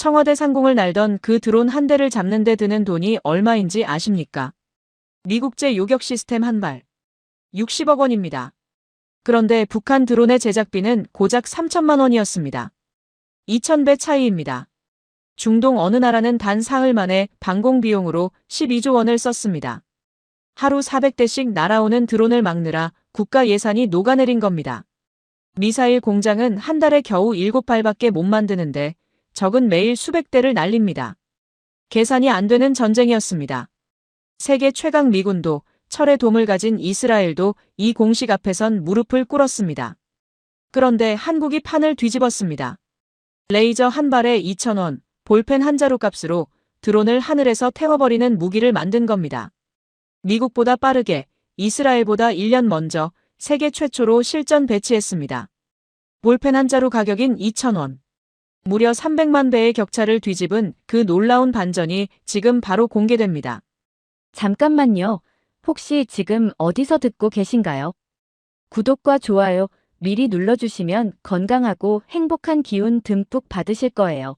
청와대 상공을 날던 그 드론 한 대를 잡는 데 드는 돈이 얼마인지 아십니까? 미국제 요격 시스템 한 발. 60억 원입니다. 그런데 북한 드론의 제작비는 고작 3천만 원이었습니다. 2,000배 차이입니다. 중동 어느 나라는 단 사흘 만에 방공 비용으로 12조 원을 썼습니다. 하루 400대씩 날아오는 드론을 막느라 국가 예산이 녹아내린 겁니다. 미사일 공장은 한 달에 겨우 7발밖에 못 만드는데 적은 매일 수백 대를 날립니다. 계산이 안 되는 전쟁이었습니다. 세계 최강 미군도 철의 돔을 가진 이스라엘도 이 공식 앞에선 무릎을 꿇었습니다. 그런데 한국이 판을 뒤집었습니다. 레이저 한 발에 2,000원, 볼펜 한 자루 값으로 드론을 하늘에서 태워버리는 무기를 만든 겁니다. 미국보다 빠르게, 이스라엘보다 1년 먼저 세계 최초로 실전 배치했습니다. 볼펜 한 자루 가격인 2,000원. 무려 300만 배의 격차를 뒤집은 그 놀라운 반전이 지금 바로 공개됩니다. 잠깐만요. 혹시 지금 어디서 듣고 계신가요? 구독과 좋아요 미리 눌러주시면 건강하고 행복한 기운 듬뿍 받으실 거예요.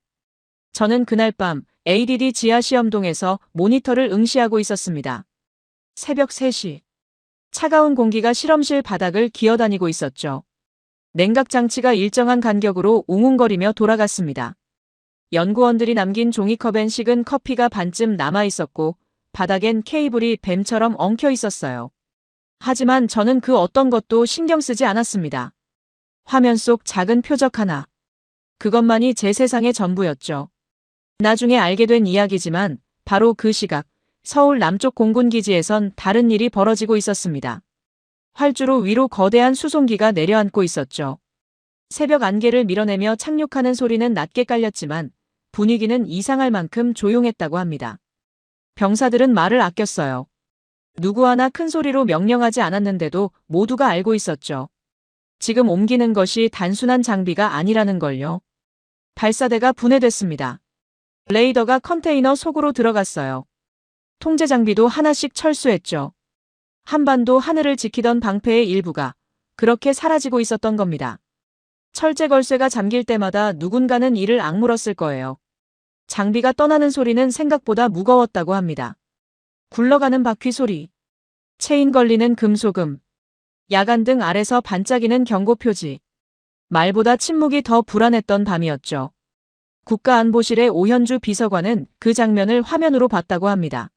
저는 그날 밤 ADD 지하시험동에서 모니터를 응시하고 있었습니다. 새벽 3시. 차가운 공기가 실험실 바닥을 기어다니고 있었죠. 냉각 장치가 일정한 간격으로 웅웅거리며 돌아갔습니다. 연구원들이 남긴 종이컵엔 식은 커피가 반쯤 남아 있었고 바닥엔 케이블이 뱀처럼 엉켜 있었어요. 하지만 저는 그 어떤 것도 신경 쓰지 않았습니다. 화면 속 작은 표적 하나. 그것만이 제 세상의 전부였죠. 나중에 알게 된 이야기지만 바로 그 시각 서울 남쪽 공군기지에선 다른 일이 벌어지고 있었습니다. 활주로 위로 거대한 수송기가 내려앉고 있었죠. 새벽 안개를 밀어내며 착륙하는 소리는 낮게 깔렸지만 분위기는 이상할 만큼 조용했다고 합니다. 병사들은 말을 아꼈어요. 누구 하나 큰 소리로 명령하지 않았는데도 모두가 알고 있었죠. 지금 옮기는 것이 단순한 장비가 아니라는 걸요. 발사대가 분해됐습니다. 레이더가 컨테이너 속으로 들어갔어요. 통제 장비도 하나씩 철수했죠. 한반도 하늘을 지키던 방패의 일부가 그렇게 사라지고 있었던 겁니다. 철제 걸쇠가 잠길 때마다 누군가는 이를 악물었을 거예요. 장비가 떠나는 소리는 생각보다 무거웠다고 합니다. 굴러가는 바퀴 소리, 체인 걸리는 금소금, 야간등 아래서 반짝이는 경고 표지. 말보다 침묵이 더 불안했던 밤이었죠. 국가안보실의 오현주 비서관은 그 장면을 화면으로 봤다고 합니다.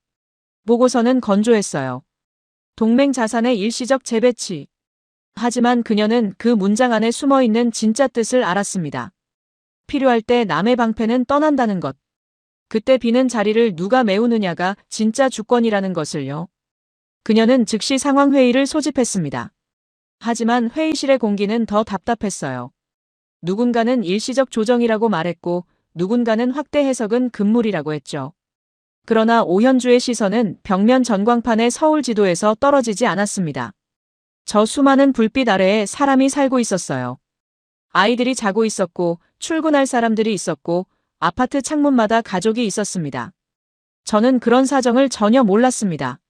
보고서는 건조했어요. 동맹 자산의 일시적 재배치. 하지만 그녀는 그 문장 안에 숨어있는 진짜 뜻을 알았습니다. 필요할 때 남의 방패는 떠난다는 것. 그때 비는 자리를 누가 메우느냐가 진짜 주권이라는 것을요. 그녀는 즉시 상황회의를 소집했습니다. 하지만 회의실의 공기는 더 답답했어요. 누군가는 일시적 조정이라고 말했고 누군가는 확대 해석은 금물이라고 했죠. 그러나 오현주의 시선은 벽면 전광판의 서울 지도에서 떨어지지 않았습니다. 저 수많은 불빛 아래에 사람이 살고 있었어요. 아이들이 자고 있었고 출근할 사람들이 있었고 아파트 창문마다 가족이 있었습니다. 저는 그런 사정을 전혀 몰랐습니다.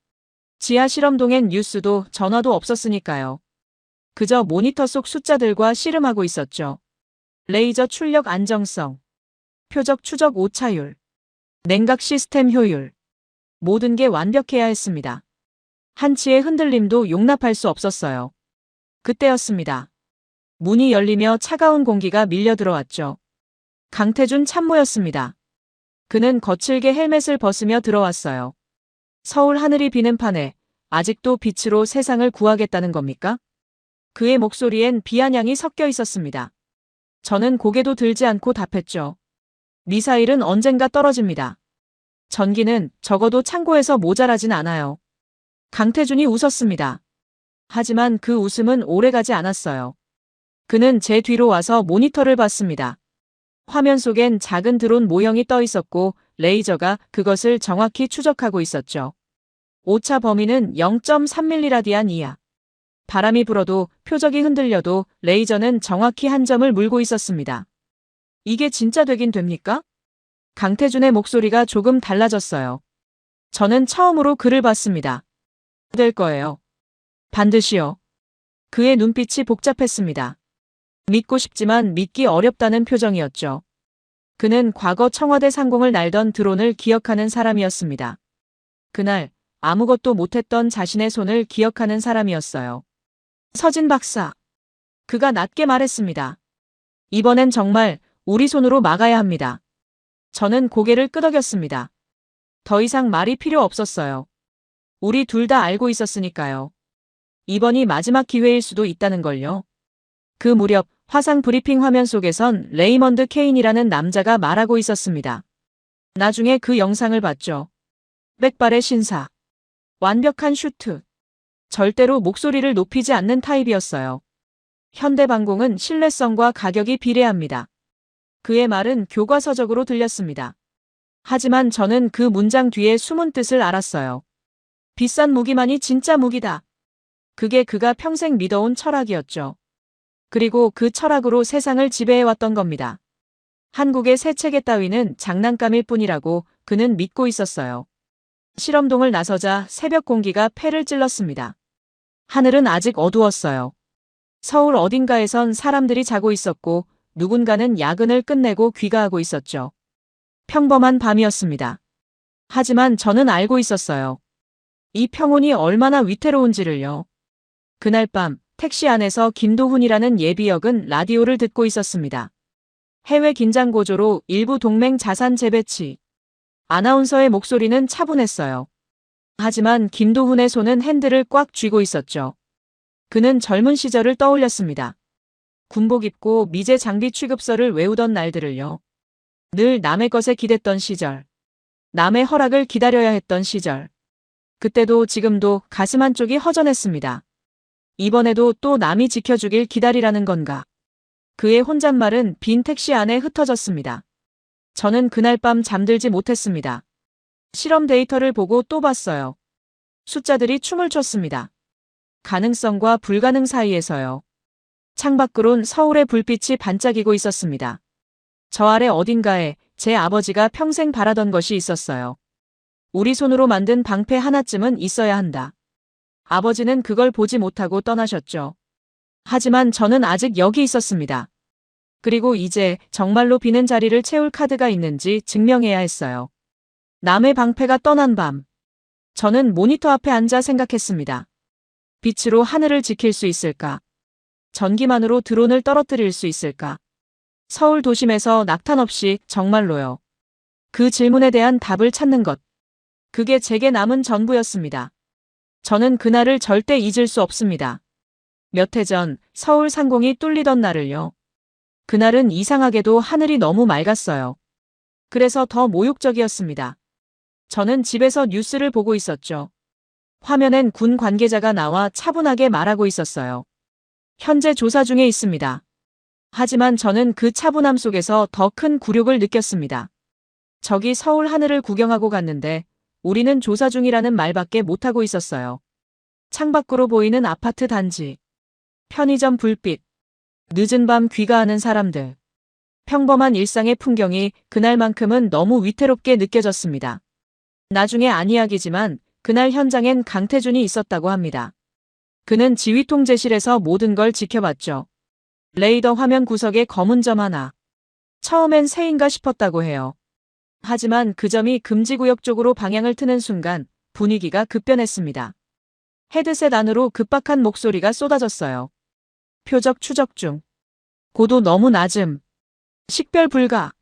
지하 실험동엔 뉴스도 전화도 없었으니까요. 그저 모니터 속 숫자들과 씨름하고 있었죠. 레이저 출력 안정성, 표적 추적 오차율, 냉각 시스템 효율. 모든 게 완벽해야 했습니다. 한치의 흔들림도 용납할 수 없었어요. 그때였습니다. 문이 열리며 차가운 공기가 밀려 들어왔죠. 강태준 참모였습니다. 그는 거칠게 헬멧을 벗으며 들어왔어요. 서울 하늘이 비는 판에 아직도 빛으로 세상을 구하겠다는 겁니까? 그의 목소리엔 비아냥이 섞여 있었습니다. 저는 고개도 들지 않고 답했죠. 미사일은 언젠가 떨어집니다. 전기는 적어도 창고에서 모자라진 않아요. 강태준이 웃었습니다. 하지만 그 웃음은 오래가지 않았어요. 그는 제 뒤로 와서 모니터를 봤습니다. 화면 속엔 작은 드론 모형이 떠 있었고 레이저가 그것을 정확히 추적하고 있었죠. 오차 범위는 0.3mRadian 이하. 바람이 불어도 표적이 흔들려도 레이저는 정확히 한 점을 물고 있었습니다. 이게 진짜 되긴 됩니까? 강태준의 목소리가 조금 달라졌어요. 저는 처음으로 그를 봤습니다. 될 거예요. 반드시요. 그의 눈빛이 복잡했습니다. 믿고 싶지만 믿기 어렵다는 표정이었죠. 그는 과거 청와대 상공을 날던 드론을 기억하는 사람이었습니다. 그날 아무것도 못했던 자신의 손을 기억하는 사람이었어요. 서진 박사. 그가 낮게 말했습니다. 이번엔 정말 우리 손으로 막아야 합니다. 저는 고개를 끄덕였습니다. 더 이상 말이 필요 없었어요. 우리 둘 다 알고 있었으니까요. 이번이 마지막 기회일 수도 있다는 걸요. 그 무렵 화상 브리핑 화면 속에선 레이먼드 케인이라는 남자가 말하고 있었습니다. 나중에 그 영상을 봤죠. 백발의 신사. 완벽한 슈트. 절대로 목소리를 높이지 않는 타입이었어요. 현대방공은 신뢰성과 가격이 비례합니다. 그의 말은 교과서적으로 들렸습니다. 하지만 저는 그 문장 뒤에 숨은 뜻을 알았어요. 비싼 무기만이 진짜 무기다. 그게 그가 평생 믿어온 철학이었죠. 그리고 그 철학으로 세상을 지배해왔던 겁니다. 한국의 새 체계 따위는 장난감일 뿐이라고 그는 믿고 있었어요. 실험동을 나서자 새벽 공기가 폐를 찔렀습니다. 하늘은 아직 어두웠어요. 서울 어딘가에선 사람들이 자고 있었고 누군가는 야근을 끝내고 귀가하고 있었죠. 평범한 밤이었습니다. 하지만 저는 알고 있었어요. 이 평온이 얼마나 위태로운지를요. 그날 밤 택시 안에서 김도훈이라는 예비역은 라디오를 듣고 있었습니다. 해외 긴장 고조로 일부 동맹 자산 재배치. 아나운서의 목소리는 차분했어요. 하지만 김도훈의 손은 핸들을 꽉 쥐고 있었죠. 그는 젊은 시절을 떠올렸습니다. 군복 입고 미제 장비 취급서를 외우던 날들을요. 늘 남의 것에 기댔던 시절. 남의 허락을 기다려야 했던 시절. 그때도 지금도 가슴 한쪽이 허전했습니다. 이번에도 또 남이 지켜주길 기다리라는 건가. 그의 혼잣말은 빈 택시 안에 흩어졌습니다. 저는 그날 밤 잠들지 못했습니다. 실험 데이터를 보고 또 봤어요. 숫자들이 춤을 췄습니다. 가능성과 불가능 사이에서요. 창밖으론 서울의 불빛이 반짝이고 있었습니다. 저 아래 어딘가에 제 아버지가 평생 바라던 것이 있었어요. 우리 손으로 만든 방패 하나쯤은 있어야 한다. 아버지는 그걸 보지 못하고 떠나셨죠. 하지만 저는 아직 여기 있었습니다. 그리고 이제 정말로 비는 자리를 채울 카드가 있는지 증명해야 했어요. 남의 방패가 떠난 밤. 저는 모니터 앞에 앉아 생각했습니다. 빛으로 하늘을 지킬 수 있을까? 전기만으로 드론을 떨어뜨릴 수 있을까? 서울 도심에서 낙탄 없이 정말로요. 그 질문에 대한 답을 찾는 것. 그게 제게 남은 전부였습니다. 저는 그날을 절대 잊을 수 없습니다. 몇 해 전 서울 상공이 뚫리던 날을요. 그날은 이상하게도 하늘이 너무 맑았어요. 그래서 더 모욕적이었습니다. 저는 집에서 뉴스를 보고 있었죠. 화면엔 군 관계자가 나와 차분하게 말하고 있었어요. 현재 조사 중에 있습니다. 하지만 저는 그 차분함 속에서 더 큰 굴욕을 느꼈습니다. 저기 서울 하늘을 구경하고 갔는데 우리는 조사 중이라는 말밖에 못하고 있었어요. 창밖으로 보이는 아파트 단지. 편의점 불빛. 늦은 밤 귀가하는 사람들. 평범한 일상의 풍경이 그날만큼은 너무 위태롭게 느껴졌습니다. 나중에 안 이야기지만 그날 현장엔 강태준이 있었다고 합니다. 그는 지휘통제실에서 모든 걸 지켜봤죠. 레이더 화면 구석에 검은 점 하나. 처음엔 새인가 싶었다고 해요. 하지만 그 점이 금지구역 쪽으로 방향을 트는 순간 분위기가 급변했습니다. 헤드셋 안으로 급박한 목소리가 쏟아졌어요. 표적 추적 중. 고도 너무 낮음. 식별 불가.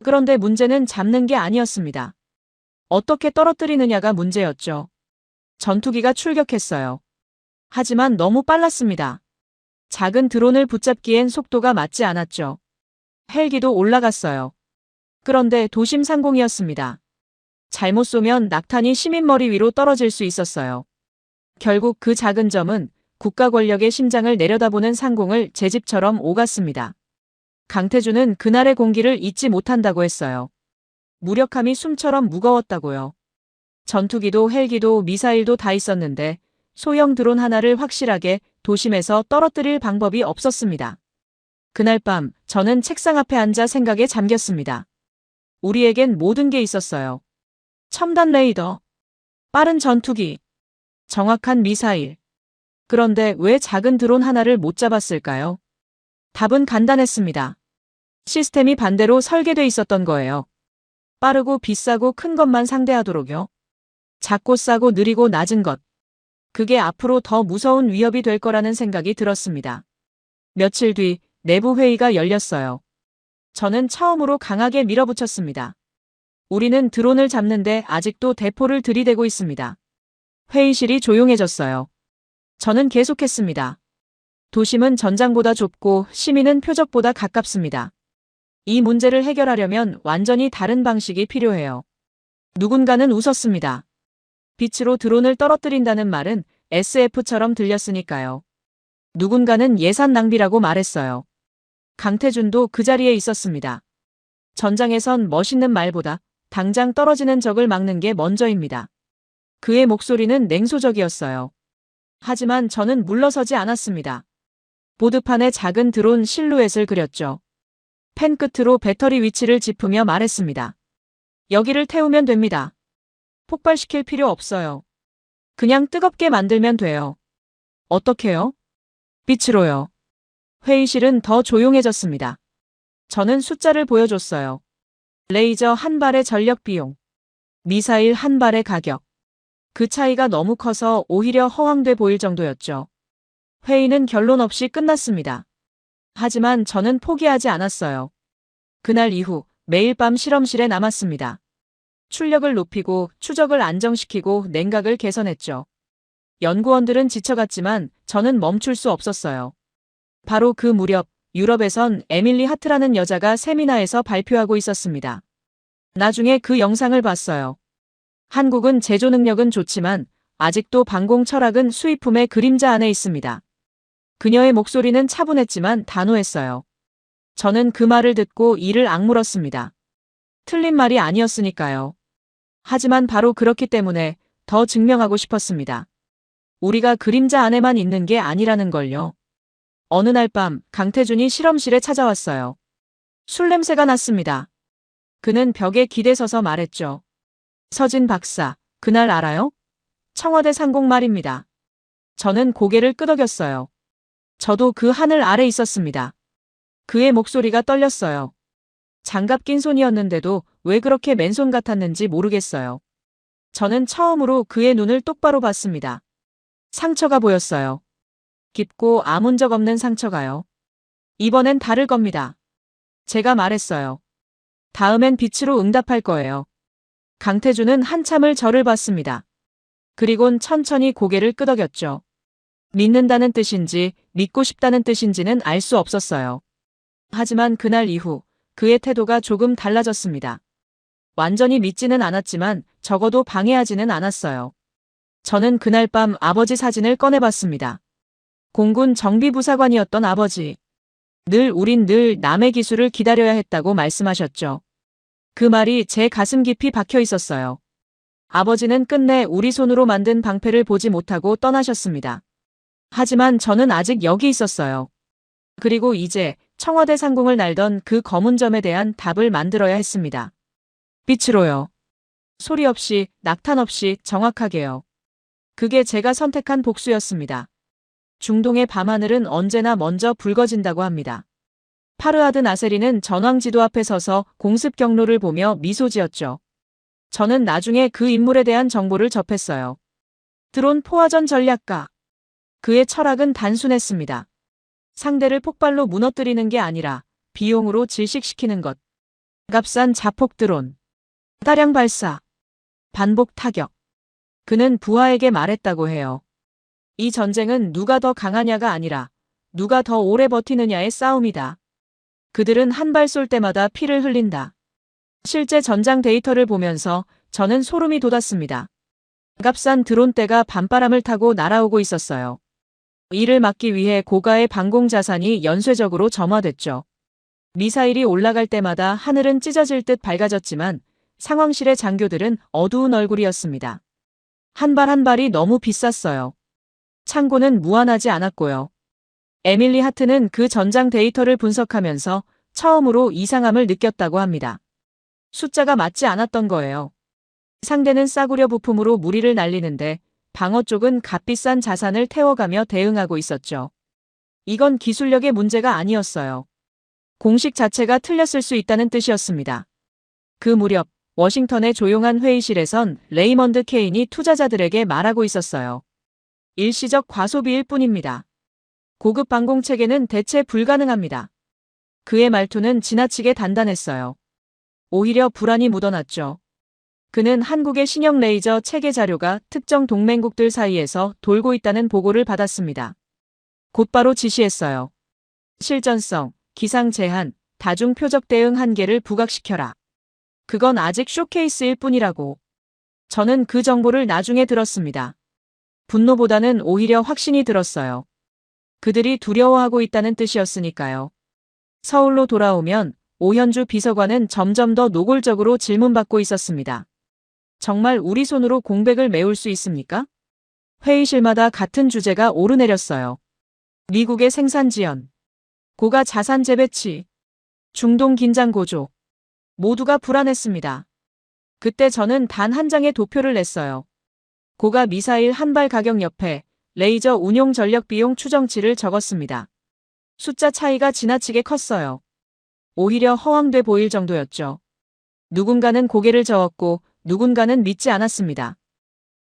그런데 문제는 잡는 게 아니었습니다. 어떻게 떨어뜨리느냐가 문제였죠. 전투기가 출격했어요. 하지만 너무 빨랐습니다. 작은 드론을 붙잡기엔 속도가 맞지 않았죠. 헬기도 올라갔어요. 그런데 도심 상공이었습니다. 잘못 쏘면 낙탄이 시민 머리 위로 떨어질 수 있었어요. 결국 그 작은 점은 국가 권력의 심장을 내려다보는 상공을 제 집처럼 오갔습니다. 강태준은 그날의 공기를 잊지 못한다고 했어요. 무력함이 숨처럼 무거웠다고요. 전투기도 헬기도 미사일도 다 있었는데 소형 드론 하나를 확실하게 도심에서 떨어뜨릴 방법이 없었습니다. 그날 밤 저는 책상 앞에 앉아 생각에 잠겼습니다. 우리에겐 모든 게 있었어요. 첨단 레이더, 빠른 전투기, 정확한 미사일. 그런데 왜 작은 드론 하나를 못 잡았을까요? 답은 간단했습니다. 시스템이 반대로 설계돼 있었던 거예요. 빠르고 비싸고 큰 것만 상대하도록요. 작고 싸고 느리고 낮은 것. 그게 앞으로 더 무서운 위협이 될 거라는 생각이 들었습니다. 며칠 뒤 내부 회의가 열렸어요. 저는 처음으로 강하게 밀어붙였습니다. 우리는 드론을 잡는데 아직도 대포를 들이대고 있습니다. 회의실이 조용해졌어요. 저는 계속했습니다. 도심은 전장보다 좁고 시민은 표적보다 가깝습니다. 이 문제를 해결하려면 완전히 다른 방식이 필요해요. 누군가는 웃었습니다. 빛으로 드론을 떨어뜨린다는 말은 SF처럼 들렸으니까요. 누군가는 예산 낭비라고 말했어요. 강태준도 그 자리에 있었습니다. 전장에선 멋있는 말보다 당장 떨어지는 적을 막는 게 먼저입니다. 그의 목소리는 냉소적이었어요. 하지만 저는 물러서지 않았습니다. 보드판에 작은 드론 실루엣을 그렸죠. 펜 끝으로 배터리 위치를 짚으며 말했습니다. 여기를 태우면 됩니다. 폭발시킬 필요 없어요. 그냥 뜨겁게 만들면 돼요. 어떻게요? 빛으로요. 회의실은 더 조용해졌습니다. 저는 숫자를 보여줬어요. 레이저 한 발의 전력 비용, 미사일 한 발의 가격. 그 차이가 너무 커서 오히려 허황돼 보일 정도였죠. 회의는 결론 없이 끝났습니다. 하지만 저는 포기하지 않았어요. 그날 이후 매일 밤 실험실에 남았습니다. 출력을 높이고 추적을 안정시키고 냉각을 개선했죠. 연구원들은 지쳐갔지만 저는 멈출 수 없었어요. 바로 그 무렵 유럽에선 에밀리 하트라는 여자가 세미나에서 발표하고 있었습니다. 나중에 그 영상을 봤어요. 한국은 제조 능력은 좋지만 아직도 방공 철학은 수입품의 그림자 안에 있습니다. 그녀의 목소리는 차분했지만 단호했어요. 저는 그 말을 듣고 이를 악물었습니다. 틀린 말이 아니었으니까요. 하지만 바로 그렇기 때문에 더 증명하고 싶었습니다. 우리가 그림자 안에만 있는 게 아니라는 걸요. 어느 날 밤 강태준이 실험실에 찾아왔어요. 술 냄새가 났습니다. 그는 벽에 기대서서 말했죠. 서진 박사, 그날 알아요? 청와대 상공 말입니다. 저는 고개를 끄덕였어요. 저도 그 하늘 아래 있었습니다. 그의 목소리가 떨렸어요. 장갑 낀 손이었는데도 왜 그렇게 맨손 같았는지 모르겠어요. 저는 처음으로 그의 눈을 똑바로 봤습니다. 상처가 보였어요. 깊고 아문 적 없는 상처가요. 이번엔 다를 겁니다. 제가 말했어요. 다음엔 빛으로 응답할 거예요. 강태준은 한참을 저를 봤습니다. 그리곤 천천히 고개를 끄덕였죠. 믿는다는 뜻인지 믿고 싶다는 뜻인지는 알 수 없었어요. 하지만 그날 이후 그의 태도가 조금 달라졌습니다. 완전히 믿지는 않았지만 적어도 방해하지는 않았어요. 저는 그날 밤 아버지 사진을 꺼내봤습니다. 공군 정비부사관이었던 아버지. 우린 늘 남의 기술을 기다려야 했다고 말씀하셨죠. 그 말이 제 가슴 깊이 박혀 있었어요. 아버지는 끝내 우리 손으로 만든 방패를 보지 못하고 떠나셨습니다. 하지만 저는 아직 여기 있었어요. 그리고 이제 청와대 상공을 날던 그 검은 점에 대한 답을 만들어야 했습니다. 빛으로요. 소리 없이, 낙탄 없이 정확하게요. 그게 제가 선택한 복수였습니다. 중동의 밤하늘은 언제나 먼저 붉어진다고 합니다. 파르하드 나세리는 전황지도 앞에 서서 공습 경로를 보며 미소 지었죠. 저는 나중에 그 인물에 대한 정보를 접했어요. 드론 포화전 전략가. 그의 철학은 단순했습니다. 상대를 폭발로 무너뜨리는 게 아니라 비용으로 질식시키는 것. 값싼 자폭 드론. 다량 발사. 반복 타격. 그는 부하에게 말했다고 해요. 이 전쟁은 누가 더 강하냐가 아니라 누가 더 오래 버티느냐의 싸움이다. 그들은 한 발 쏠 때마다 피를 흘린다. 실제 전장 데이터를 보면서 저는 소름이 돋았습니다. 값싼 드론대가 밤바람을 타고 날아오고 있었어요. 이를 막기 위해 고가의 방공 자산이 연쇄적으로 점화됐죠. 미사일이 올라갈 때마다 하늘은 찢어질 듯 밝아졌지만 상황실의 장교들은 어두운 얼굴이었습니다. 한 발 한 발이 너무 비쌌어요. 창고는 무한하지 않았고요. 에밀리 하트는 그 전장 데이터를 분석하면서 처음으로 이상함을 느꼈다고 합니다. 숫자가 맞지 않았던 거예요. 상대는 싸구려 부품으로 무리를 날리는데 방어 쪽은 값비싼 자산을 태워가며 대응하고 있었죠. 이건 기술력의 문제가 아니었어요. 공식 자체가 틀렸을 수 있다는 뜻이었습니다. 그 무렵 워싱턴의 조용한 회의실에선 레이먼드 케인이 투자자들에게 말하고 있었어요. 일시적 과소비일 뿐입니다. 고급 방공체계는 대체 불가능합니다. 그의 말투는 지나치게 단단했어요. 오히려 불안이 묻어났죠. 그는 한국의 신형 레이저 체계 자료가 특정 동맹국들 사이에서 돌고 있다는 보고를 받았습니다. 곧바로 지시했어요. 실전성, 기상 제한, 다중 표적 대응 한계를 부각시켜라. 그건 아직 쇼케이스일 뿐이라고. 저는 그 정보를 나중에 들었습니다. 분노보다는 오히려 확신이 들었어요. 그들이 두려워하고 있다는 뜻이었으니까요. 서울로 돌아오면 오현주 비서관은 점점 더 노골적으로 질문받고 있었습니다. 정말 우리 손으로 공백을 메울 수 있습니까? 회의실마다 같은 주제가 오르내렸어요. 미국의 생산 지연, 고가 자산 재배치, 중동 긴장 고조. 모두가 불안했습니다. 그때 저는 단 한 장의 도표를 냈어요. 고가 미사일 한 발 가격 옆에 레이저 운용 전력 비용 추정치를 적었습니다. 숫자 차이가 지나치게 컸어요. 오히려 허황돼 보일 정도였죠. 누군가는 고개를 저었고 누군가는 믿지 않았습니다.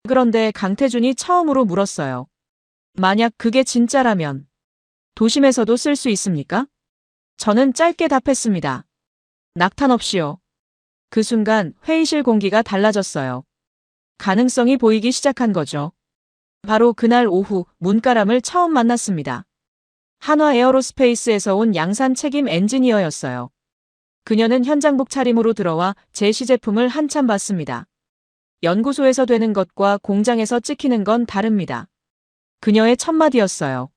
그런데 강태준이 처음으로 물었어요. 만약 그게 진짜라면 도심에서도 쓸 수 있습니까? 저는 짧게 답했습니다. 낙탄 없이요. 그 순간 회의실 공기가 달라졌어요. 가능성이 보이기 시작한 거죠. 바로 그날 오후 문가람을 처음 만났습니다. 한화 에어로스페이스에서 온 양산 책임 엔지니어였어요. 그녀는 현장복 차림으로 들어와 제 시제품을 한참 봤습니다. 연구소에서 되는 것과 공장에서 찍히는 건 다릅니다. 그녀의 첫마디였어요.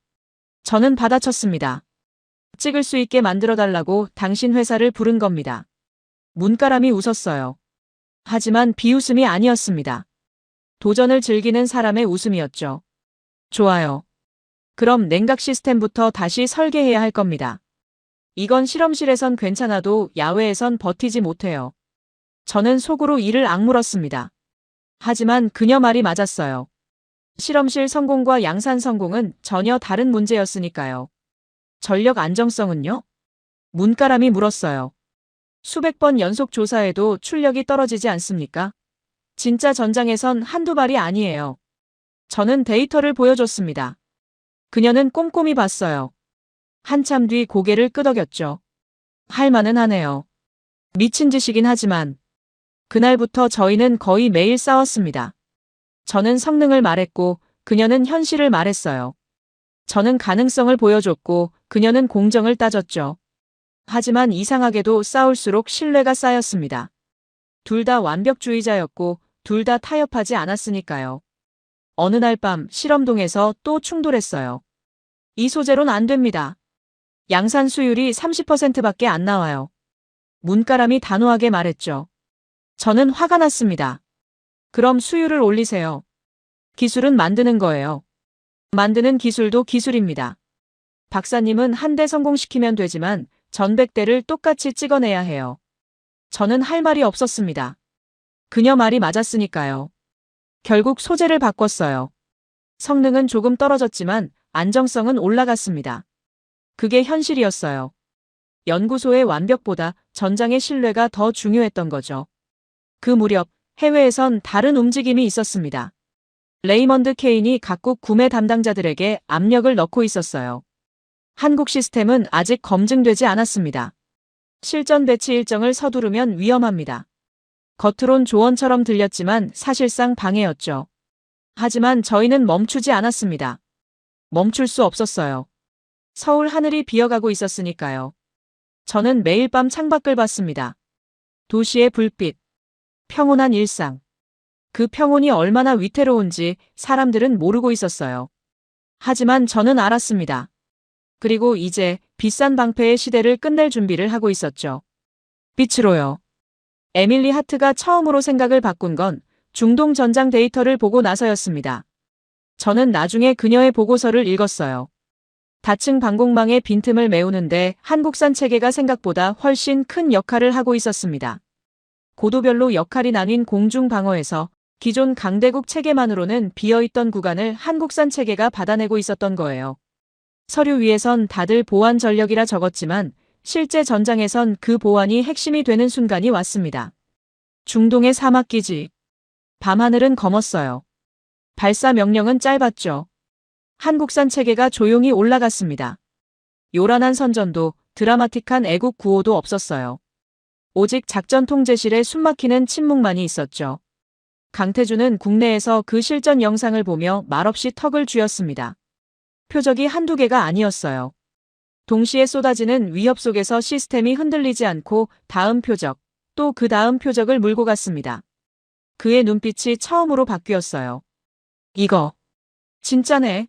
저는 받아쳤습니다. 찍을 수 있게 만들어달라고 당신 회사를 부른 겁니다. 문가람이 웃었어요. 하지만 비웃음이 아니었습니다. 도전을 즐기는 사람의 웃음이었죠. 좋아요. 그럼 냉각 시스템부터 다시 설계해야 할 겁니다. 이건 실험실에선 괜찮아도 야외에선 버티지 못해요. 저는 속으로 이를 악물었습니다. 하지만 그녀 말이 맞았어요. 실험실 성공과 양산 성공은 전혀 다른 문제였으니까요. 전력 안정성은요? 문가람이 물었어요. 수백 번 연속 조사해도 출력이 떨어지지 않습니까? 진짜 전장에선 한두 발이 아니에요. 저는 데이터를 보여줬습니다. 그녀는 꼼꼼히 봤어요. 한참 뒤 고개를 끄덕였죠. 할 만은 하네요. 미친 짓이긴 하지만 그날부터 저희는 거의 매일 싸웠습니다. 저는 성능을 말했고 그녀는 현실을 말했어요. 저는 가능성을 보여줬고 그녀는 공정을 따졌죠. 하지만 이상하게도 싸울수록 신뢰가 쌓였습니다. 둘 다 완벽주의자였고 둘 다 타협하지 않았으니까요. 어느 날 밤 실험동에서 또 충돌했어요. 이 소재론 안 됩니다. 양산 수율이 30%밖에 안 나와요. 문가람이 단호하게 말했죠. 저는 화가 났습니다. 그럼 수율을 올리세요. 기술은 만드는 거예요. 만드는 기술도 기술입니다. 박사님은 한 대 성공시키면 되지만 전백 대를 똑같이 찍어내야 해요. 저는 할 말이 없었습니다. 그녀 말이 맞았으니까요. 결국 소재를 바꿨어요. 성능은 조금 떨어졌지만 안정성은 올라갔습니다. 그게 현실이었어요. 연구소의 완벽보다 전장의 신뢰가 더 중요했던 거죠. 그 무렵 해외에선 다른 움직임이 있었습니다. 레이먼드 케인이 각국 구매 담당자들에게 압력을 넣고 있었어요. 한국 시스템은 아직 검증되지 않았습니다. 실전 배치 일정을 서두르면 위험합니다. 겉으론 조언처럼 들렸지만 사실상 방해였죠. 하지만 저희는 멈추지 않았습니다. 멈출 수 없었어요. 서울 하늘이 비어가고 있었으니까요. 저는 매일 밤 창밖을 봤습니다. 도시의 불빛, 평온한 일상. 그 평온이 얼마나 위태로운지 사람들은 모르고 있었어요. 하지만 저는 알았습니다. 그리고 이제 비싼 방패의 시대를 끝낼 준비를 하고 있었죠. 빛으로요. 에밀리 하트가 처음으로 생각을 바꾼 건 중동 전장 데이터를 보고 나서였습니다. 저는 나중에 그녀의 보고서를 읽었어요. 다층 방공망의 빈틈을 메우는데 한국산 체계가 생각보다 훨씬 큰 역할을 하고 있었습니다. 고도별로 역할이 나뉜 공중 방어에서 기존 강대국 체계만으로는 비어있던 구간을 한국산 체계가 받아내고 있었던 거예요. 서류 위에선 다들 보안 전력이라 적었지만 실제 전장에선 그 보안이 핵심이 되는 순간이 왔습니다. 중동의 사막기지. 밤하늘은 검었어요. 발사 명령은 짧았죠. 한국산 체계가 조용히 올라갔습니다. 요란한 선전도 드라마틱한 애국 구호도 없었어요. 오직 작전 통제실에 숨막히는 침묵만이 있었죠. 강태준은 국내에서 그 실전 영상을 보며 말없이 턱을 쥐었습니다. 표적이 한두 개가 아니었어요. 동시에 쏟아지는 위협 속에서 시스템이 흔들리지 않고 다음 표적, 또 그 다음 표적을 물고 갔습니다. 그의 눈빛이 처음으로 바뀌었어요. 이거 진짜네.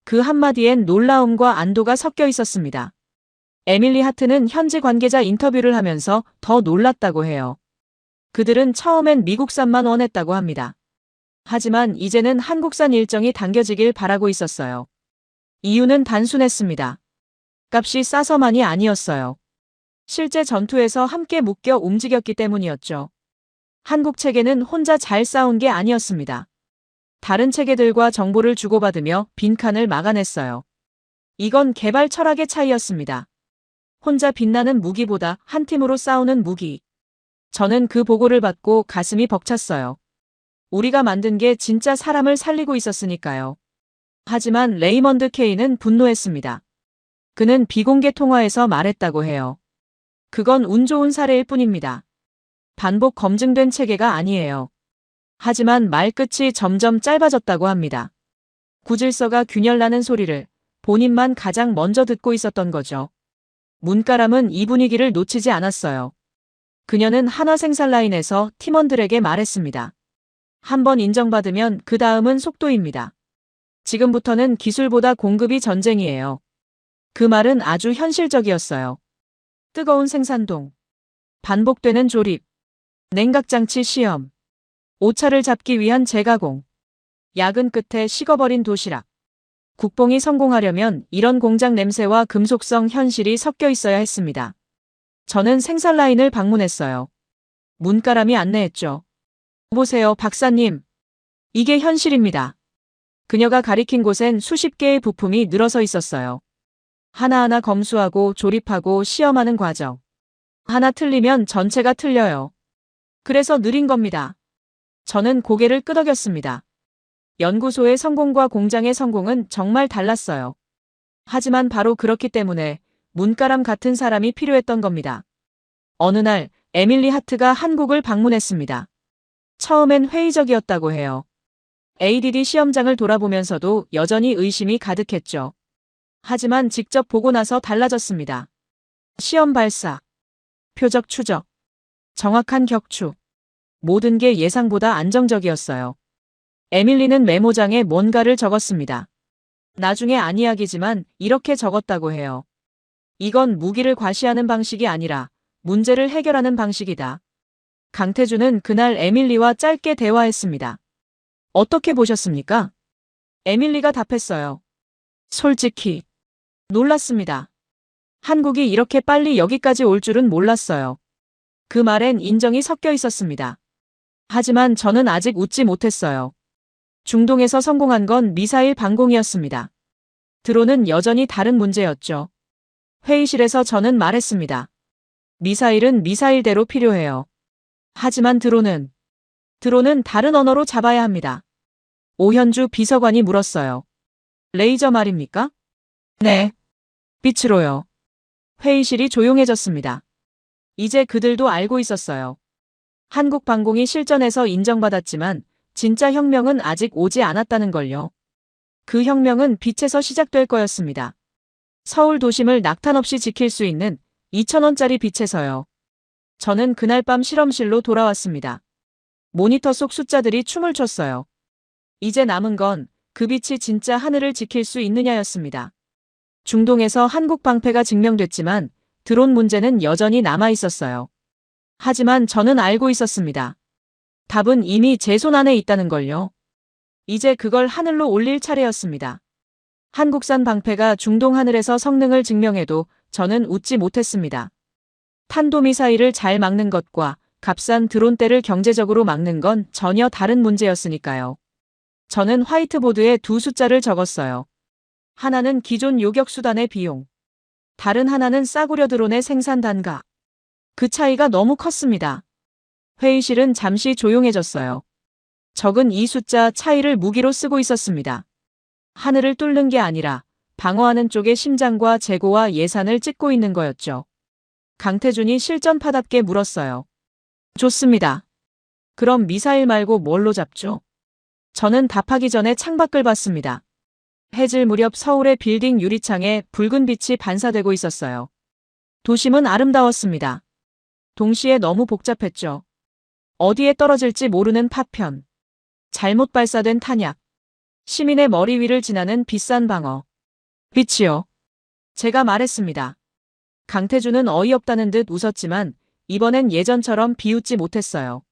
그 한마디엔 놀라움과 안도가 섞여 있었습니다. 에밀리 하트는 현지 관계자 인터뷰를 하면서 더 놀랐다고 해요. 그들은 처음엔 미국산만 원했다고 합니다. 하지만 이제는 한국산 일정이 당겨지길 바라고 있었어요. 이유는 단순했습니다. 값이 싸서만이 아니었어요. 실제 전투에서 함께 묶여 움직였기 때문이었죠. 한국 체계는 혼자 잘 싸운 게 아니었습니다. 다른 체계들과 정보를 주고받으며 빈칸을 막아냈어요. 이건 개발 철학의 차이였습니다. 혼자 빛나는 무기보다 한 팀으로 싸우는 무기. 저는 그 보고를 받고 가슴이 벅찼어요. 우리가 만든 게 진짜 사람을 살리고 있었으니까요. 하지만 레이먼드 케이는 분노했습니다. 그는 비공개 통화에서 말했다고 해요. 그건 운 좋은 사례일 뿐입니다. 반복 검증된 체계가 아니에요. 하지만 말끝이 점점 짧아졌다고 합니다. 구질서가 균열나는 소리를 본인만 가장 먼저 듣고 있었던 거죠. 문가람은 이 분위기를 놓치지 않았어요. 그녀는 한화 생산 라인에서 팀원들에게 말했습니다. 한번 인정받으면 그 다음은 속도입니다. 지금부터는 기술보다 공급이 전쟁이에요. 그 말은 아주 현실적이었어요. 뜨거운 생산동, 반복되는 조립, 냉각장치 시험, 오차를 잡기 위한 재가공, 야근 끝에 식어버린 도시락. 국뽕이 성공하려면 이런 공장 냄새와 금속성 현실이 섞여 있어야 했습니다. 저는 생산 라인을 방문했어요. 문가람이 안내했죠. 보세요, 박사님. 이게 현실입니다. 그녀가 가리킨 곳엔 수십 개의 부품이 늘어서 있었어요. 하나하나 검수하고 조립하고 시험하는 과정. 하나 틀리면 전체가 틀려요. 그래서 느린 겁니다. 저는 고개를 끄덕였습니다. 연구소의 성공과 공장의 성공은 정말 달랐어요. 하지만 바로 그렇기 때문에 문가람 같은 사람이 필요했던 겁니다. 어느 날 에밀리 하트가 한국을 방문했습니다. 처음엔 회의적이었다고 해요. ADD 시험장을 돌아보면서도 여전히 의심이 가득했죠. 하지만 직접 보고 나서 달라졌습니다. 시험 발사, 표적 추적, 정확한 격추. 모든 게 예상보다 안정적이었어요. 에밀리는 메모장에 뭔가를 적었습니다. 나중에 안 이야기지만 이렇게 적었다고 해요. 이건 무기를 과시하는 방식이 아니라 문제를 해결하는 방식이다. 강태준은 그날 에밀리와 짧게 대화했습니다. 어떻게 보셨습니까? 에밀리가 답했어요. 솔직히 놀랐습니다. 한국이 이렇게 빨리 여기까지 올 줄은 몰랐어요. 그 말엔 인정이 섞여 있었습니다. 하지만 저는 아직 웃지 못했어요. 중동에서 성공한 건 미사일 방공이었습니다. 드론은 여전히 다른 문제였죠. 회의실에서 저는 말했습니다. 미사일은 미사일대로 필요해요. 하지만 드론은 다른 언어로 잡아야 합니다. 오현주 비서관이 물었어요. 레이저 말입니까? 네. 빛으로요. 회의실이 조용해졌습니다. 이제 그들도 알고 있었어요. 한국 방공이 실전에서 인정받았지만 진짜 혁명은 아직 오지 않았다는 걸요. 그 혁명은 빛에서 시작될 거였습니다. 서울 도심을 낙탄 없이 지킬 수 있는 2,000원짜리 빛에서요. 저는 그날 밤 실험실로 돌아왔습니다. 모니터 속 숫자들이 춤을 췄어요. 이제 남은 건 그 빛이 진짜 하늘을 지킬 수 있느냐였습니다. 중동에서 한국 방패가 증명됐지만 드론 문제는 여전히 남아 있었어요. 하지만 저는 알고 있었습니다. 답은 이미 제 손 안에 있다는 걸요. 이제 그걸 하늘로 올릴 차례였습니다. 한국산 방패가 중동 하늘에서 성능을 증명해도 저는 웃지 못했습니다. 탄도미사일을 잘 막는 것과 값싼 드론대를 경제적으로 막는 건 전혀 다른 문제였으니까요. 저는 화이트보드에 두 숫자를 적었어요. 하나는 기존 요격수단의 비용. 다른 하나는 싸구려 드론의 생산 단가. 그 차이가 너무 컸습니다. 회의실은 잠시 조용해졌어요. 적은 이 숫자 차이를 무기로 쓰고 있었습니다. 하늘을 뚫는 게 아니라 방어하는 쪽의 심장과 재고와 예산을 찢고 있는 거였죠. 강태준이 실전파답게 물었어요. 좋습니다. 그럼 미사일 말고 뭘로 잡죠? 저는 답하기 전에 창밖을 봤습니다. 해질 무렵 서울의 빌딩 유리창에 붉은 빛이 반사되고 있었어요. 도심은 아름다웠습니다. 동시에 너무 복잡했죠. 어디에 떨어질지 모르는 파편. 잘못 발사된 탄약. 시민의 머리 위를 지나는 비싼 방어. 빛이요. 제가 말했습니다. 강태준은 어이없다는 듯 웃었지만 이번엔 예전처럼 비웃지 못했어요.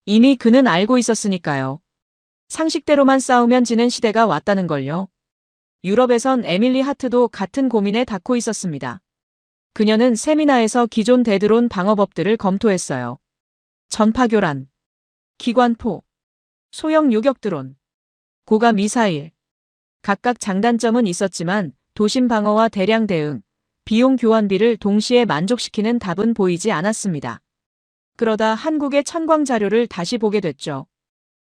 이미 그는 알고 있었으니까요. 상식대로만 싸우면 지는 시대가 왔다는 걸요. 유럽에선 에밀리 하트도 같은 고민에 닿고 있었습니다. 그녀는 세미나에서 기존 대드론 방어법들을 검토했어요. 전파교란, 기관포, 소형 요격드론, 고가 미사일. 각각 장단점은 있었지만 도심 방어와 대량 대응, 비용 교환비를 동시에 만족시키는 답은 보이지 않았습니다. 그러다 한국의 천광 자료를 다시 보게 됐죠.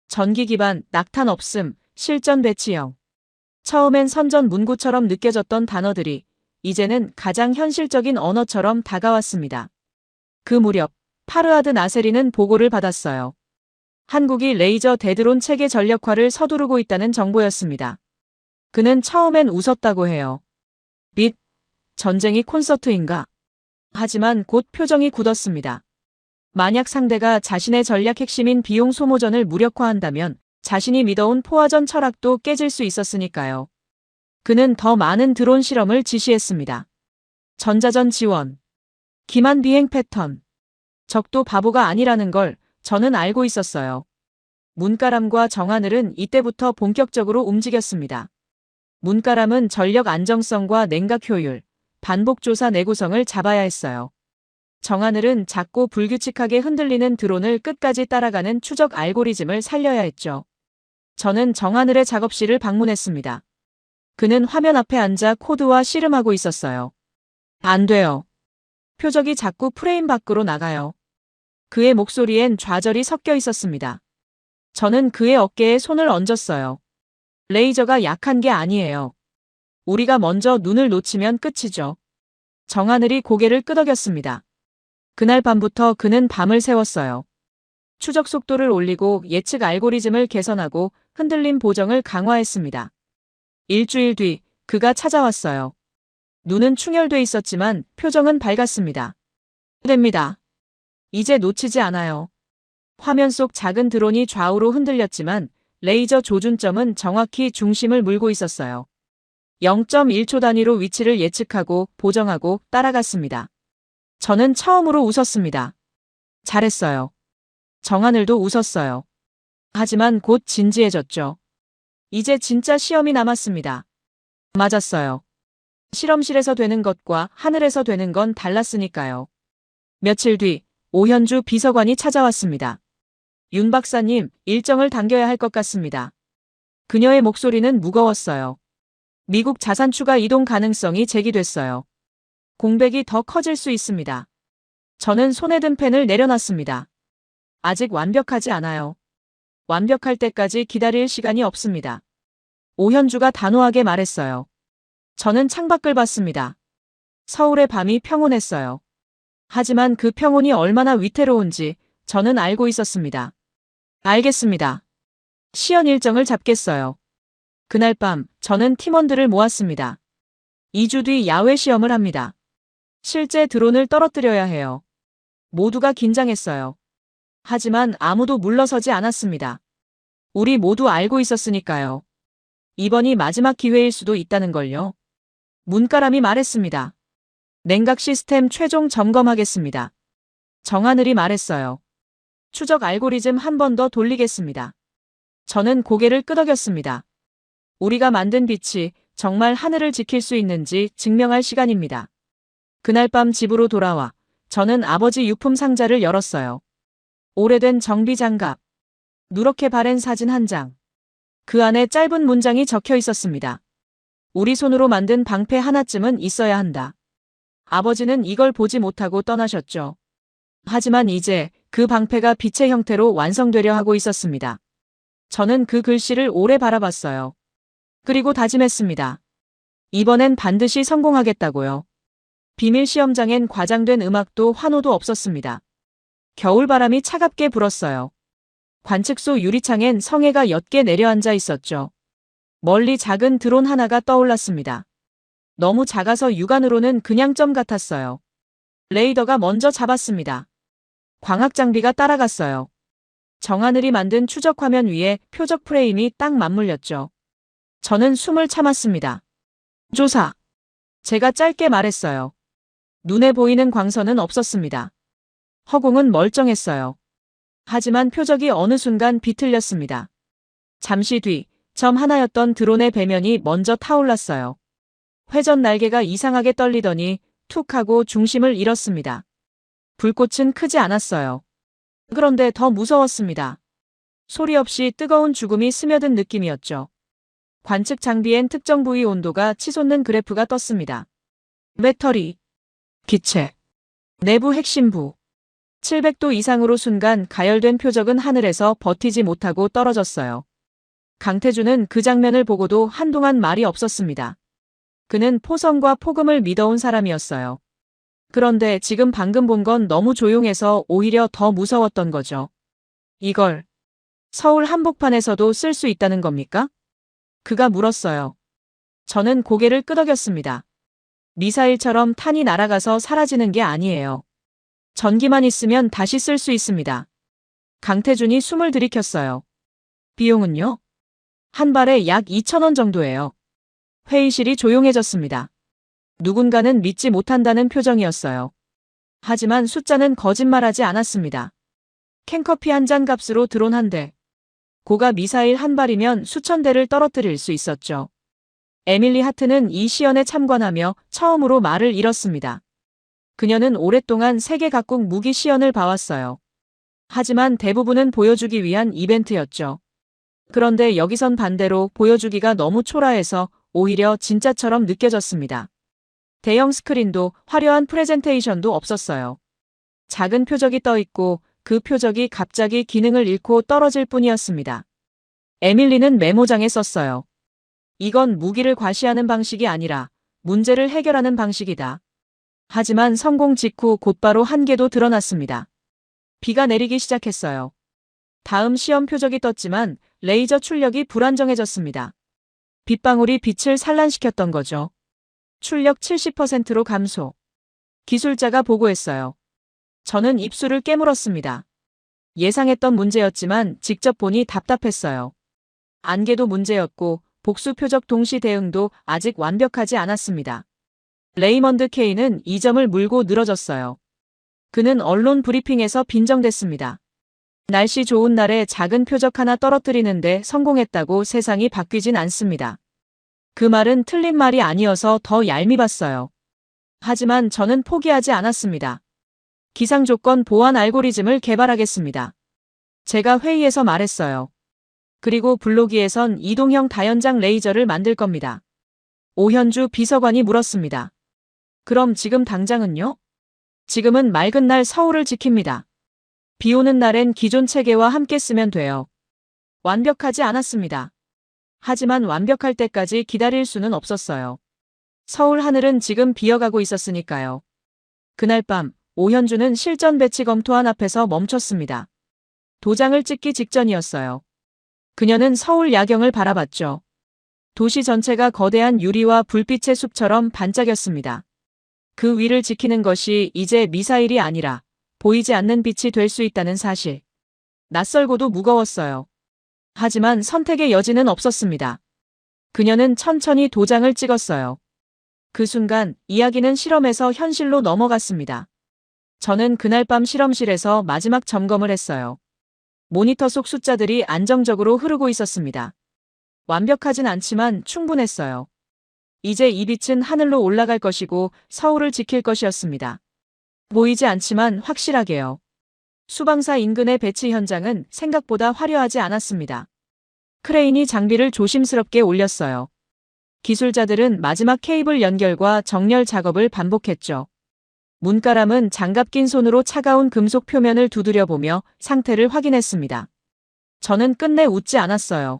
전기 기반, 낙탄 없음, 실전 배치형. 처음엔 선전 문구처럼 느껴졌던 단어들이 이제는 가장 현실적인 언어처럼 다가왔습니다. 그 무렵 파르하드 나세리는 보고를 받았어요. 한국이 레이저 대드론 체계 전력화를 서두르고 있다는 정보였습니다. 그는 처음엔 웃었다고 해요. 릿, 전쟁이 콘서트인가? 하지만 곧 표정이 굳었습니다. 만약 상대가 자신의 전략 핵심인 비용 소모전을 무력화한다면 자신이 믿어온 포화전 철학도 깨질 수 있었으니까요. 그는 더 많은 드론 실험을 지시했습니다. 전자전 지원, 기만 비행 패턴. 적도 바보가 아니라는 걸 저는 알고 있었어요. 문가람과 정하늘은 이때부터 본격적으로 움직였습니다. 문가람은 전력 안정성과 냉각 효율, 반복조사 내구성을 잡아야 했어요. 정하늘은 작고 불규칙하게 흔들리는 드론을 끝까지 따라가는 추적 알고리즘을 살려야 했죠. 저는 정하늘의 작업실을 방문했습니다. 그는 화면 앞에 앉아 코드와 씨름하고 있었어요. 안 돼요. 표적이 자꾸 프레임 밖으로 나가요. 그의 목소리엔 좌절이 섞여 있었습니다. 저는 그의 어깨에 손을 얹었어요. 레이저가 약한 게 아니에요. 우리가 먼저 눈을 놓치면 끝이죠. 정하늘이 고개를 끄덕였습니다. 그날 밤부터 그는 밤을 새웠어요. 추적 속도를 올리고 예측 알고리즘을 개선하고 흔들림 보정을 강화했습니다. 일주일 뒤 그가 찾아왔어요. 눈은 충혈돼 있었지만 표정은 밝았습니다. 됩니다. 이제 놓치지 않아요. 화면 속 작은 드론이 좌우로 흔들렸지만 레이저 조준점은 정확히 중심을 물고 있었어요. 0.1초 단위로 위치를 예측하고 보정하고 따라갔습니다. 저는 처음으로 웃었습니다. 잘했어요. 정하늘도 웃었어요. 하지만 곧 진지해졌죠. 이제 진짜 시험이 남았습니다. 맞았어요. 실험실에서 되는 것과 하늘에서 되는 건 달랐으니까요. 며칠 뒤 오현주 비서관이 찾아왔습니다. 윤 박사님, 일정을 당겨야 할 것 같습니다. 그녀의 목소리는 무거웠어요. 미국 자산 추가 이동 가능성이 제기됐어요. 공백이 더 커질 수 있습니다. 저는 손에 든 펜을 내려놨습니다. 아직 완벽하지 않아요. 완벽할 때까지 기다릴 시간이 없습니다. 오현주가 단호하게 말했어요. 저는 창밖을 봤습니다. 서울의 밤이 평온했어요. 하지만 그 평온이 얼마나 위태로운지 저는 알고 있었습니다. 알겠습니다. 시연 일정을 잡겠어요. 그날 밤 저는 팀원들을 모았습니다. 2주 뒤 야외 시험을 합니다. 실제 드론을 떨어뜨려야 해요. 모두가 긴장했어요. 하지만 아무도 물러서지 않았습니다. 우리 모두 알고 있었으니까요. 이번이 마지막 기회일 수도 있다는 걸요. 문가람이 말했습니다. 냉각 시스템 최종 점검하겠습니다. 정하늘이 말했어요. 추적 알고리즘 한 번 더 돌리겠습니다. 저는 고개를 끄덕였습니다. 우리가 만든 빛이 정말 하늘을 지킬 수 있는지 증명할 시간입니다. 그날 밤 집으로 돌아와 저는 아버지 유품 상자를 열었어요. 오래된 정비장갑, 누렇게 바랜 사진 한 장. 그 안에 짧은 문장이 적혀 있었습니다. 우리 손으로 만든 방패 하나쯤은 있어야 한다. 아버지는 이걸 보지 못하고 떠나셨죠. 하지만 이제 그 방패가 빛의 형태로 완성되려 하고 있었습니다. 저는 그 글씨를 오래 바라봤어요. 그리고 다짐했습니다. 이번엔 반드시 성공하겠다고요. 비밀 시험장엔 과장된 음악도 환호도 없었습니다. 겨울바람이 차갑게 불었어요. 관측소 유리창엔 성에가 옅게 내려앉아 있었죠. 멀리 작은 드론 하나가 떠올랐습니다. 너무 작아서 육안으로는 그냥 점 같았어요. 레이더가 먼저 잡았습니다. 광학 장비가 따라갔어요. 정하늘이 만든 추적 화면 위에 표적 프레임이 딱 맞물렸죠. 저는 숨을 참았습니다. 조사. 제가 짧게 말했어요. 눈에 보이는 광선은 없었습니다. 허공은 멀쩡했어요. 하지만 표적이 어느 순간 비틀렸습니다. 잠시 뒤, 점 하나였던 드론의 배면이 먼저 타올랐어요. 회전 날개가 이상하게 떨리더니 툭 하고 중심을 잃었습니다. 불꽃은 크지 않았어요. 그런데 더 무서웠습니다. 소리 없이 뜨거운 죽음이 스며든 느낌이었죠. 관측 장비엔 특정 부위 온도가 치솟는 그래프가 떴습니다. 배터리, 기체, 내부 핵심부. 700도 이상으로 순간 가열된 표적은 하늘에서 버티지 못하고 떨어졌어요. 강태준은 그 장면을 보고도 한동안 말이 없었습니다. 그는 포성과 폭음을 믿어온 사람이었어요. 그런데 지금 방금 본 건 너무 조용해서 오히려 더 무서웠던 거죠. 이걸 서울 한복판에서도 쓸 수 있다는 겁니까? 그가 물었어요. 저는 고개를 끄덕였습니다. 미사일처럼 탄이 날아가서 사라지는 게 아니에요. 전기만 있으면 다시 쓸 수 있습니다. 강태준이 숨을 들이켰어요. 비용은요? 한 발에 약 2,000원 정도예요. 회의실이 조용해졌습니다. 누군가는 믿지 못한다는 표정이었어요. 하지만 숫자는 거짓말하지 않았습니다. 캔커피 한 잔 값으로 드론 한 대. 고가 미사일 한 발이면 수천 대를 떨어뜨릴 수 있었죠. 에밀리 하트는 이 시연에 참관하며 처음으로 말을 잃었습니다. 그녀는 오랫동안 세계 각국 무기 시연을 봐왔어요. 하지만 대부분은 보여주기 위한 이벤트였죠. 그런데 여기선 반대로 보여주기가 너무 초라해서 오히려 진짜처럼 느껴졌습니다. 대형 스크린도 화려한 프레젠테이션도 없었어요. 작은 표적이 떠 있고 그 표적이 갑자기 기능을 잃고 떨어질 뿐이었습니다. 에밀리는 메모장에 썼어요. 이건 무기를 과시하는 방식이 아니라 문제를 해결하는 방식이다. 하지만 성공 직후 곧바로 한계도 드러났습니다. 비가 내리기 시작했어요. 다음 시험 표적이 떴지만 레이저 출력이 불안정해졌습니다. 빗방울이 빛을 산란시켰던 거죠. 출력 70%로 감소. 기술자가 보고했어요. 저는 입술을 깨물었습니다. 예상했던 문제였지만 직접 보니 답답했어요. 안개도 문제였고 복수 표적 동시 대응도 아직 완벽하지 않았습니다. 레이먼드 케이는 이 점을 물고 늘어졌어요. 그는 언론 브리핑에서 빈정댔습니다. 날씨 좋은 날에 작은 표적 하나 떨어뜨리는데 성공했다고 세상이 바뀌진 않습니다. 그 말은 틀린 말이 아니어서 더 얄미웠어요. 하지만 저는 포기하지 않았습니다. 기상조건 보안 알고리즘을 개발하겠습니다. 제가 회의에서 말했어요. 그리고 블로기에선 이동형 다연장 레이저를 만들 겁니다. 오현주 비서관이 물었습니다. 그럼 지금 당장은요? 지금은 맑은 날 서울을 지킵니다. 비 오는 날엔 기존 체계와 함께 쓰면 돼요. 완벽하지 않았습니다. 하지만 완벽할 때까지 기다릴 수는 없었어요. 서울 하늘은 지금 비어가고 있었으니까요. 그날 밤 오현주는 실전 배치 검토한 앞에서 멈췄습니다. 도장을 찍기 직전이었어요. 그녀는 서울 야경을 바라봤죠. 도시 전체가 거대한 유리와 불빛의 숲처럼 반짝였습니다. 그 위를 지키는 것이 이제 미사일이 아니라 보이지 않는 빛이 될 수 있다는 사실. 낯설고도 무거웠어요. 하지만 선택의 여지는 없었습니다. 그녀는 천천히 도장을 찍었어요. 그 순간 이야기는 실험에서 현실로 넘어갔습니다. 저는 그날 밤 실험실에서 마지막 점검을 했어요. 모니터 속 숫자들이 안정적으로 흐르고 있었습니다. 완벽하진 않지만 충분했어요. 이제 이 빛은 하늘로 올라갈 것이고 서울을 지킬 것이었습니다. 보이지 않지만 확실하게요. 수방사 인근의 배치 현장은 생각보다 화려하지 않았습니다. 크레인이 장비를 조심스럽게 올렸어요. 기술자들은 마지막 케이블 연결과 정렬 작업을 반복했죠. 문가람은 장갑 낀 손으로 차가운 금속 표면을 두드려보며 상태를 확인했습니다. 저는 끝내 웃지 않았어요.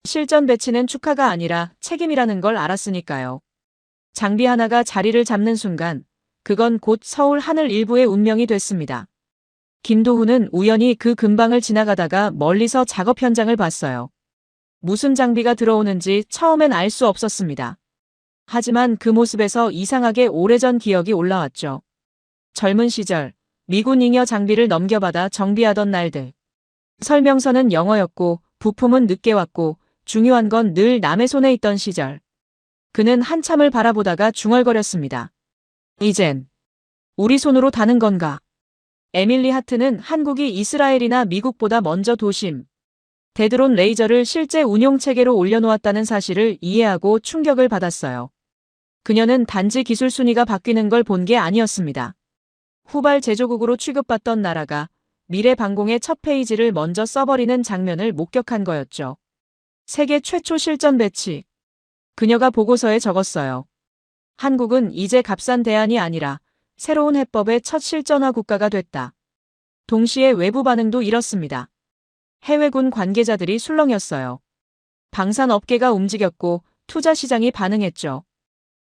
실전 배치는 축하가 아니라 책임이라는 걸 알았으니까요. 장비 하나가 자리를 잡는 순간 그건 곧 서울 하늘 일부의 운명이 됐습니다. 김도훈은 우연히 그 근방을 지나가다가 멀리서 작업 현장을 봤어요. 무슨 장비가 들어오는지 처음엔 알 수 없었습니다. 하지만 그 모습에서 이상하게 오래전 기억이 올라왔죠. 젊은 시절 미군 잉여 장비를 넘겨받아 정비하던 날들. 설명서는 영어였고 부품은 늦게 왔고 중요한 건 늘 남의 손에 있던 시절. 그는 한참을 바라보다가 중얼거렸습니다. 이젠 우리 손으로 다는 건가? 에밀리 하트는 한국이 이스라엘이나 미국보다 먼저 도심, 데드론 레이저를 실제 운용 체계로 올려놓았다는 사실을 이해하고 충격을 받았어요. 그녀는 단지 기술 순위가 바뀌는 걸 본 게 아니었습니다. 후발 제조국으로 취급받던 나라가 미래 방공의 첫 페이지를 먼저 써버리는 장면을 목격한 거였죠. 세계 최초 실전 배치. 그녀가 보고서에 적었어요. 한국은 이제 값싼 대안이 아니라 새로운 해법의 첫 실전화 국가가 됐다. 동시에 외부 반응도 이렇습니다. 해외군 관계자들이 술렁였어요. 방산업계가 움직였고 투자 시장이 반응했죠.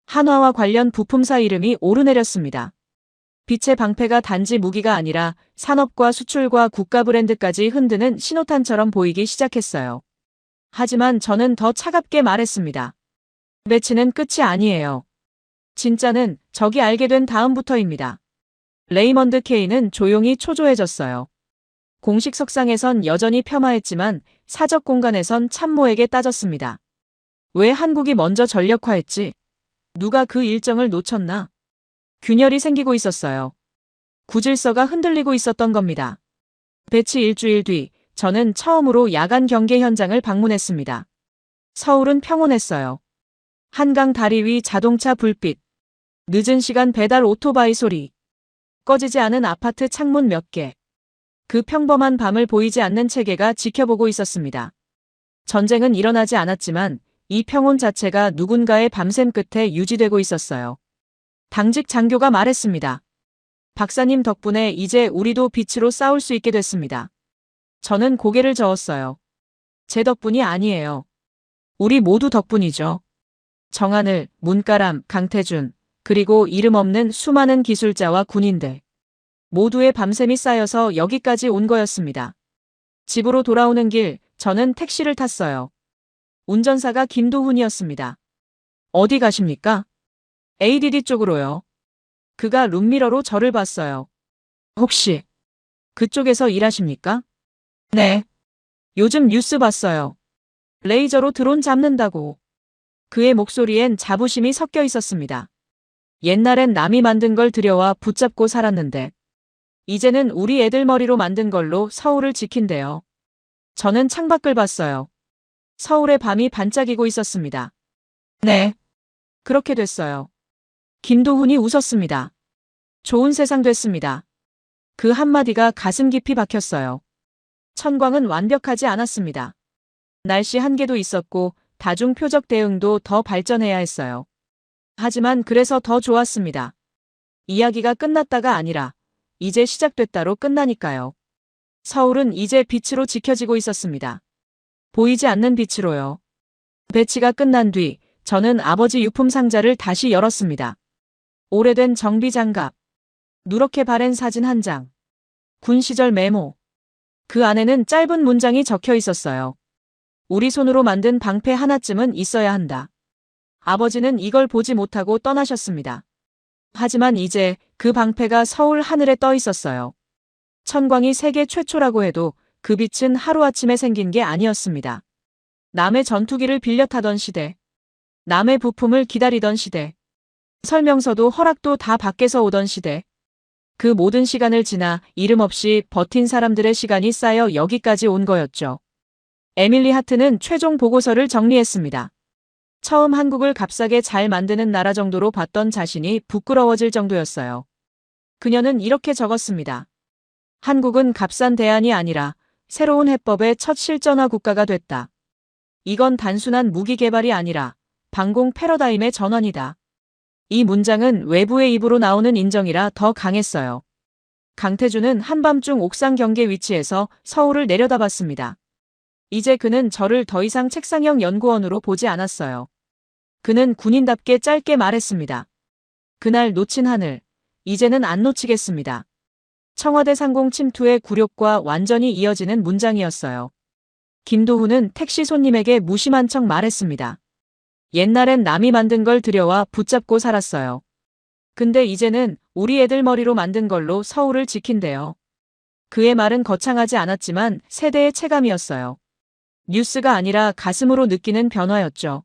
한화와 관련 부품사 이름이 오르내렸습니다. 빛의 방패가 단지 무기가 아니라 산업과 수출과 국가 브랜드까지 흔드는 신호탄처럼 보이기 시작했어요. 하지만 저는 더 차갑게 말했습니다. 배치는 끝이 아니에요. 진짜는 적이 알게 된 다음부터입니다. 레이먼드 케이는 조용히 초조해졌어요. 공식 석상에선 여전히 폄하했지만 사적 공간에선 참모에게 따졌습니다. 왜 한국이 먼저 전력화했지? 누가 그 일정을 놓쳤나? 균열이 생기고 있었어요. 구질서가 흔들리고 있었던 겁니다. 배치 일주일 뒤 저는 처음으로 야간 경계 현장을 방문했습니다. 서울은 평온했어요. 한강 다리 위 자동차 불빛, 늦은 시간 배달 오토바이 소리, 꺼지지 않은 아파트 창문 몇 개. 그 평범한 밤을 보이지 않는 체계가 지켜보고 있었습니다. 전쟁은 일어나지 않았지만 이 평온 자체가 누군가의 밤샘 끝에 유지되고 있었어요. 당직 장교가 말했습니다. 박사님 덕분에 이제 우리도 빛으로 싸울 수 있게 됐습니다. 저는 고개를 저었어요. 제 덕분이 아니에요. 우리 모두 덕분이죠. 정하늘, 문가람, 강태준, 그리고 이름 없는 수많은 기술자와 군인들. 모두의 밤샘이 쌓여서 여기까지 온 거였습니다. 집으로 돌아오는 길, 저는 택시를 탔어요. 운전사가 김도훈이었습니다. 어디 가십니까? ADD 쪽으로요. 그가 룸미러로 저를 봤어요. 혹시 그쪽에서 일하십니까? 네. 요즘 뉴스 봤어요. 레이저로 드론 잡는다고. 그의 목소리엔 자부심이 섞여 있었습니다. 옛날엔 남이 만든 걸 들여와 붙잡고 살았는데 이제는 우리 애들 머리로 만든 걸로 서울을 지킨대요. 저는 창밖을 봤어요. 서울의 밤이 반짝이고 있었습니다. 네. 그렇게 됐어요. 김도훈이 웃었습니다. 좋은 세상 됐습니다. 그 한마디가 가슴 깊이 박혔어요. 천광은 완벽하지 않았습니다. 날씨 한계도 있었고 다중 표적 대응도 더 발전해야 했어요. 하지만 그래서 더 좋았습니다. 이야기가 끝났다가 아니라 이제 시작됐다로 끝나니까요. 서울은 이제 빛으로 지켜지고 있었습니다. 보이지 않는 빛으로요. 배치가 끝난 뒤 저는 아버지 유품 상자를 다시 열었습니다. 오래된 정비 장갑, 누렇게 바랜 사진 한 장, 군 시절 메모. 그 안에는 짧은 문장이 적혀 있었어요. 우리 손으로 만든 방패 하나쯤은 있어야 한다. 아버지는 이걸 보지 못하고 떠나셨습니다. 하지만 이제 그 방패가 서울 하늘에 떠 있었어요. 천광이 세계 최초라고 해도 그 빛은 하루아침에 생긴 게 아니었습니다. 남의 전투기를 빌려 타던 시대, 남의 부품을 기다리던 시대, 설명서도 허락도 다 밖에서 오던 시대. 그 모든 시간을 지나 이름 없이 버틴 사람들의 시간이 쌓여 여기까지 온 거였죠. 에밀리 하트는 최종 보고서를 정리했습니다. 처음 한국을 값싸게 잘 만드는 나라 정도로 봤던 자신이 부끄러워질 정도였어요. 그녀는 이렇게 적었습니다. 한국은 값싼 대안이 아니라 새로운 해법의 첫 실전화 국가가 됐다. 이건 단순한 무기 개발이 아니라 방공 패러다임의 전환이다. 이 문장은 외부의 입으로 나오는 인정이라 더 강했어요. 강태준은 한밤중 옥상 경계 위치에서 서울을 내려다봤습니다. 이제 그는 저를 더 이상 책상형 연구원으로 보지 않았어요. 그는 군인답게 짧게 말했습니다. 그날 놓친 하늘, 이제는 안 놓치겠습니다. 청와대 상공 침투의 굴욕과 완전히 이어지는 문장이었어요. 김도훈은 택시 손님에게 무심한 척 말했습니다. 옛날엔 남이 만든 걸 들여와 붙잡고 살았어요. 근데 이제는 우리 애들 머리로 만든 걸로 서울을 지킨대요. 그의 말은 거창하지 않았지만 세대의 체감이었어요. 뉴스가 아니라 가슴으로 느끼는 변화였죠.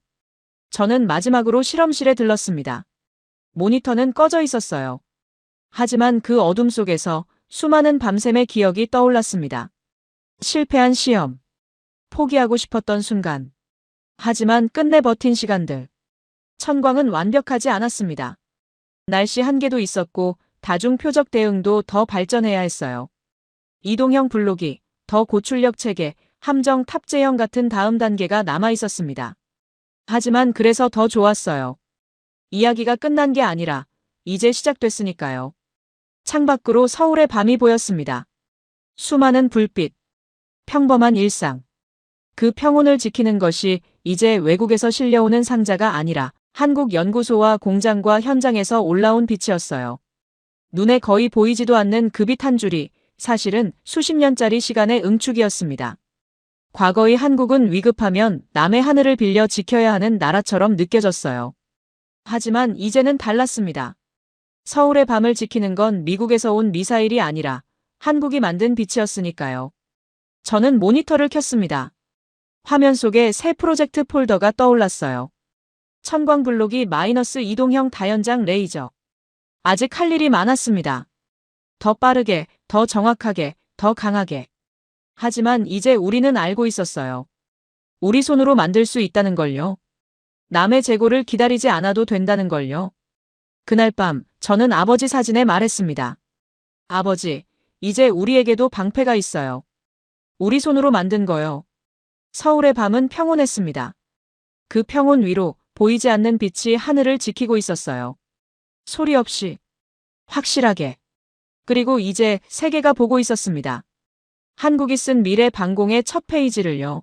저는 마지막으로 실험실에 들렀습니다. 모니터는 꺼져 있었어요. 하지만 그 어둠 속에서 수많은 밤샘의 기억이 떠올랐습니다. 실패한 시험. 포기하고 싶었던 순간. 하지만 끝내 버틴 시간들. 천광은 완벽하지 않았습니다. 날씨 한계도 있었고 다중 표적 대응도 더 발전해야 했어요. 이동형 블록이, 더 고출력 체계, 함정 탑재형 같은 다음 단계가 남아 있었습니다. 하지만 그래서 더 좋았어요. 이야기가 끝난 게 아니라 이제 시작됐으니까요. 창밖으로 서울의 밤이 보였습니다. 수많은 불빛, 평범한 일상. 그 평온을 지키는 것이 이제 외국에서 실려오는 상자가 아니라 한국 연구소와 공장과 현장에서 올라온 빛이었어요. 눈에 거의 보이지도 않는 그 빛 한 줄이 사실은 수십 년짜리 시간의 응축이었습니다. 과거의 한국은 위급하면 남의 하늘을 빌려 지켜야 하는 나라처럼 느껴졌어요. 하지만 이제는 달랐습니다. 서울의 밤을 지키는 건 미국에서 온 미사일이 아니라 한국이 만든 빛이었으니까요. 저는 모니터를 켰습니다. 화면 속에 새 프로젝트 폴더가 떠올랐어요. 천광 블록이 마이너스 이동형 다연장 레이저. 아직 할 일이 많았습니다. 더 빠르게, 더 정확하게, 더 강하게. 하지만 이제 우리는 알고 있었어요. 우리 손으로 만들 수 있다는 걸요. 남의 재고를 기다리지 않아도 된다는 걸요. 그날 밤 저는 아버지 사진에 말했습니다. 아버지, 이제 우리에게도 방패가 있어요. 우리 손으로 만든 거요. 서울의 밤은 평온했습니다. 그 평온 위로 보이지 않는 빛이 하늘을 지키고 있었어요. 소리 없이, 확실하게. 그리고 이제 세계가 보고 있었습니다. 한국이 쓴 미래 방공의 첫 페이지를요.